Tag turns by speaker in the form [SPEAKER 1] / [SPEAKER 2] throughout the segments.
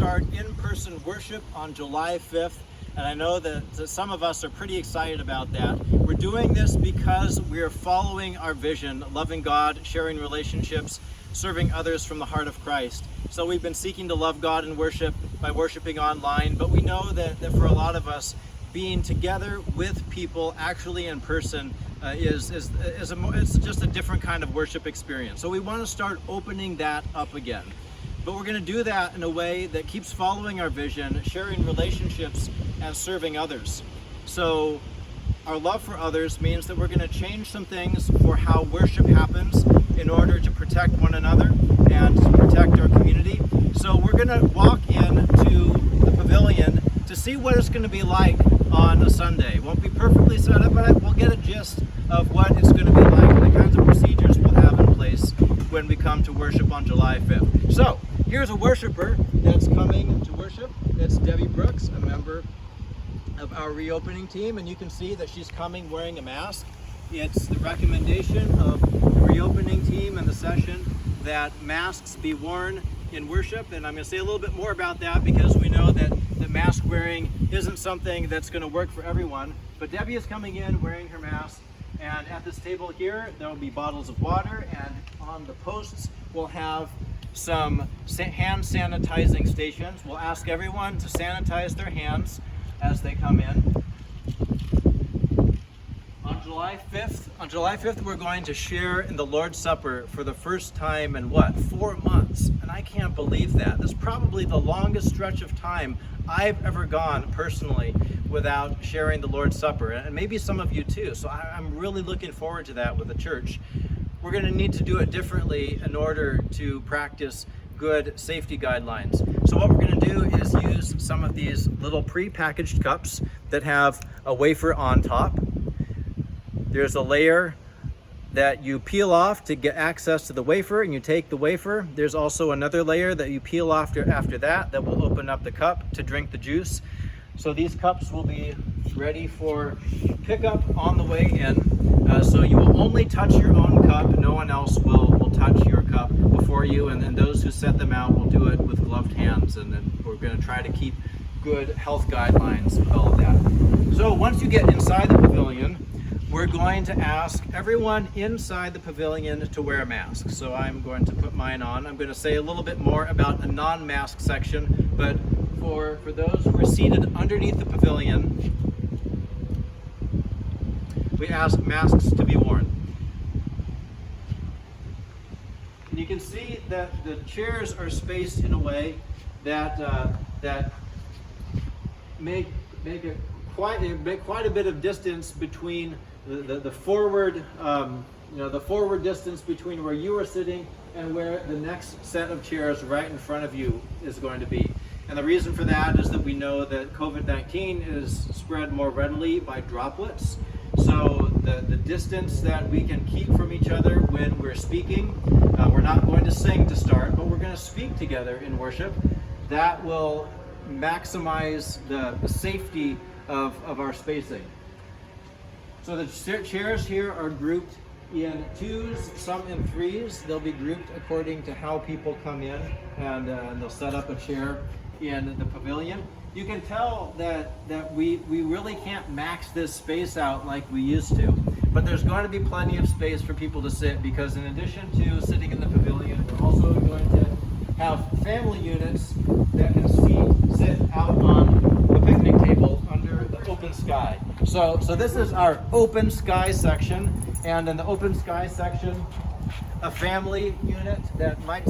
[SPEAKER 1] start in-person worship on July 5th, and I know that some of us are pretty excited about that. We're doing this because we are following our vision, loving God, sharing relationships, serving others from the heart of Christ. So we've been seeking to love God in worship by worshiping online, but we know that for a lot of us, being together with people actually in person it's just a different kind of worship experience. So we want to start opening that up again. But we're going to do that in a way that keeps following our vision, sharing relationships, and serving others. So our love for others means that we're going to change some things for how worship happens in order to protect one another and to protect our community. So we're going to walk into the pavilion to see what it's going to be like on a Sunday. It won't be perfectly set up, but we'll get a gist of what it's going to be like and the kinds of procedures we'll have in place when we come to worship on July 5th. So here's a worshiper that's coming to worship. It's Debbie Brooks, a member of our reopening team, and you can see that she's coming wearing a mask. It's the recommendation of the reopening team and the session that masks be worn in worship, and I'm going to say a little bit more about that because we know that mask wearing isn't something that's going to work for everyone. But Debbie is coming in wearing her mask, and at this table here there will be bottles of water, and on the posts we'll have some hand sanitizing stations. We'll ask everyone to sanitize their hands as they come in. On July 5th, we're going to share in the Lord's Supper for the first time in 4 months? And I can't believe that. That's probably the longest stretch of time I've ever gone personally without sharing the Lord's Supper, and maybe some of you too. So I'm really looking forward to that with the church. We're going to need to do it differently in order to practice good safety guidelines. So what we're going to do is use some of these little pre-packaged cups that have a wafer on top. There's a layer that you peel off to get access to the wafer, and you take the wafer. There's also another layer that you peel off after that will open up the cup to drink the juice. So these cups will be ready for pickup on the way in. So you will only touch your own cup. No one else will touch your cup before you, and then those who set them out will do it with gloved hands. And then we're going to try to keep good health guidelines with all of that. So once you get inside the pavilion, we're going to ask everyone inside the pavilion to wear a mask. So I'm going to put mine on. I'm going to say a little bit more about a non-mask section, but for those who are seated underneath the pavilion, we ask masks to be worn. And you can see that the chairs are spaced in a way that make quite a bit of distance between the forward, the forward distance between where you are sitting and where the next set of chairs right in front of you is going to be. And the reason for that is that we know that COVID-19 is spread more readily by droplets. So the distance that we can keep from each other when we're speaking, we're not going to sing to start, but we're going to speak together in worship. That will maximize the safety of our spacing. So the chairs here are grouped in twos, some in threes. They'll be grouped according to how people come in, and they'll set up a chair in the pavilion. You can tell that we really can't max this space out like we used to, but there's going to be plenty of space for people to sit, because in addition to sitting in the pavilion, we're also going to have family units that can sit out on the picnic table under the open sky. So this is our open sky section, and in the open sky section, a family unit that might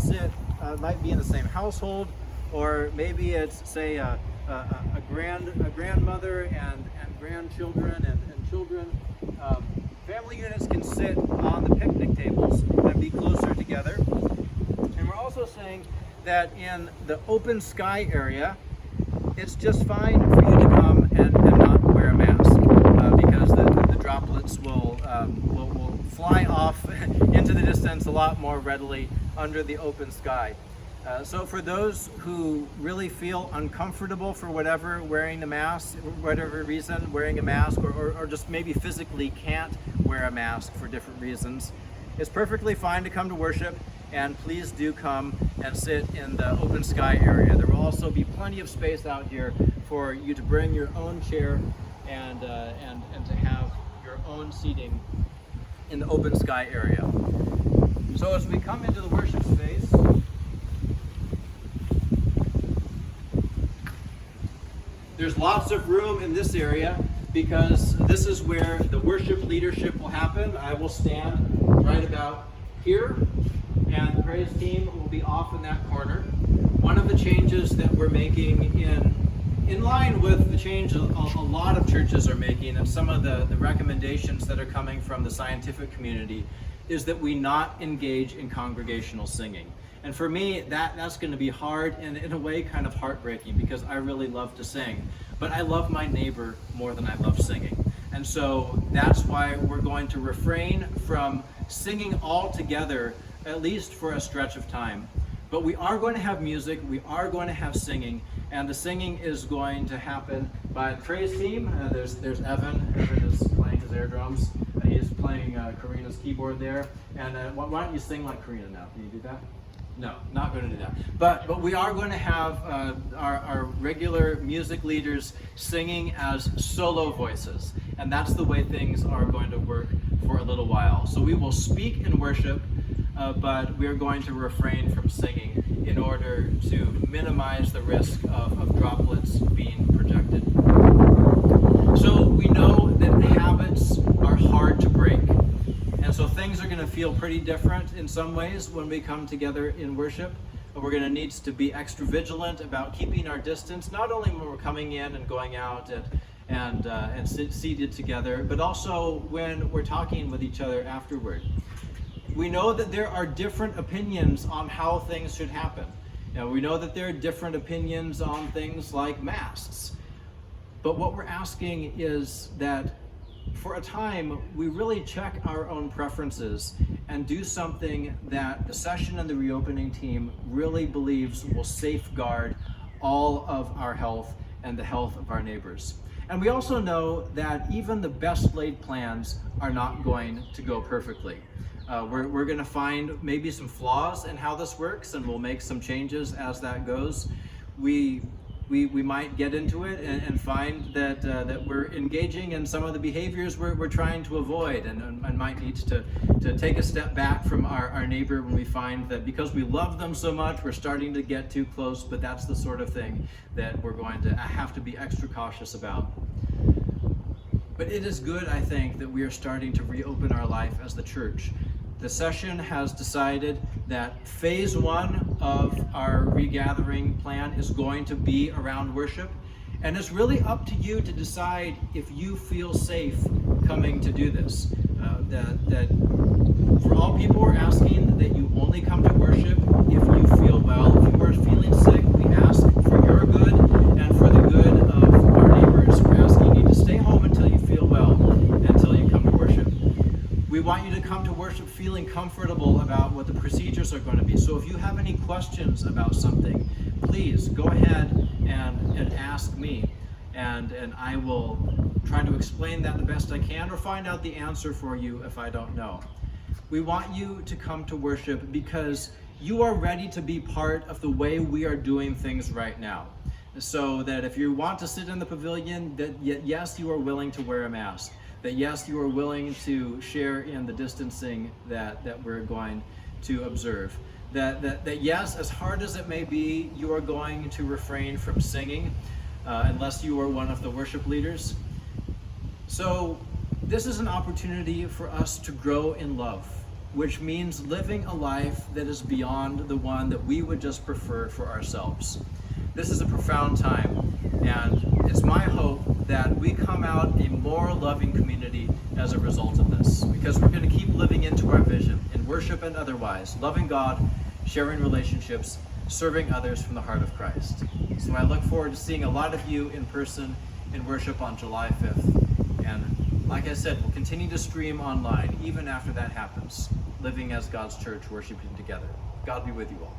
[SPEAKER 1] be in the same household, or maybe it's, say, a grandmother and grandchildren and children. Family units can sit on the picnic tables and be closer together. And we're also saying that in the open sky area, it's just fine for you to come and not wear a mask, because the droplets will fly off into the distance a lot more readily under the open sky. So for those who really feel uncomfortable for whatever wearing the mask, whatever reason wearing a mask, or just maybe physically can't wear a mask for different reasons, it's perfectly fine to come to worship. and please do come and sit in the open sky area. There will also be plenty of space out here for you to bring your own chair and to have your own seating in the open sky area. So as we come into the worship space, there's lots of room in this area because this is where the worship leadership will happen. I will stand right about here, and the praise team will be off in that corner. One of the changes that we're making in line with the change a lot of churches are making, and some of the recommendations that are coming from the scientific community, is that we not engage in congregational singing. And for me, that's going to be hard and in a way kind of heartbreaking because I really love to sing. But I love my neighbor more than I love singing. And so that's why we're going to refrain from singing all together, at least for a stretch of time. But we are going to have music, we are going to have singing, and the singing is going to happen by the praise team. There's Evan. Evan is playing his air drums. He's playing Karina's keyboard there. And why don't you sing like Karina now? Can you do that? No, not going to do that. But we are going to have our regular music leaders singing as solo voices. And that's the way things are going to work for a little while. So we will speak in worship, but we are going to refrain from singing in order to minimize the risk of droplets being projected. So we know that habits are hard to break. And so things are going to feel pretty different in some ways when we come together in worship. We're going to need to be extra vigilant about keeping our distance, not only when we're coming in and going out and seated together, but also when we're talking with each other afterward. We know that there are different opinions on how things should happen. We know that there are different opinions on things like masks. But what we're asking is that for a time, we really check our own preferences and do something that the session and the reopening team really believes will safeguard all of our health and the health of our neighbors. And we also know that even the best laid plans are not going to go perfectly. We're going to find maybe some flaws in how this works, and we'll make some changes as that goes. We might get into it and find that we're engaging in some of the behaviors we're trying to avoid, and might need to take a step back from our neighbor when we find that because we love them so much, we're starting to get too close. But that's the sort of thing that we're going to have to be extra cautious about. But it is good, I think, that we are starting to reopen our life as the church. The session has decided that phase 1 of our regathering plan is going to be around worship. And it's really up to you to decide if you feel safe coming to do this. That for all people, we're asking that you only come to worship if you feel well. If you are feeling sick, we ask for your good and for the good of our neighbors. We're asking you to stay home until you feel well, until you come to worship. We want you to come to worship feeling comfortable about what the procedures are going to be. So if you have any questions about something, please go ahead and ask me, and I will try to explain that the best I can or find out the answer for you if I don't know. We want you to come to worship because you are ready to be part of the way we are doing things right now. So that if you want to sit in the pavilion, that yes, you are willing to wear a mask. That yes, you are willing to share in the distancing that we're going to observe. That yes, as hard as it may be, you are going to refrain from singing unless you are one of the worship leaders. So this is an opportunity for us to grow in love, which means living a life that is beyond the one that we would just prefer for ourselves. This is a profound time, and it's my hope that we come out a more loving community as a result of this, because we're going to keep living into our vision in worship and otherwise, loving God, sharing relationships, serving others from the heart of Christ. So I look forward to seeing a lot of you in person in worship on July 5th. And like I said, we'll continue to stream online even after that happens, living as God's church, worshiping together. God be with you all.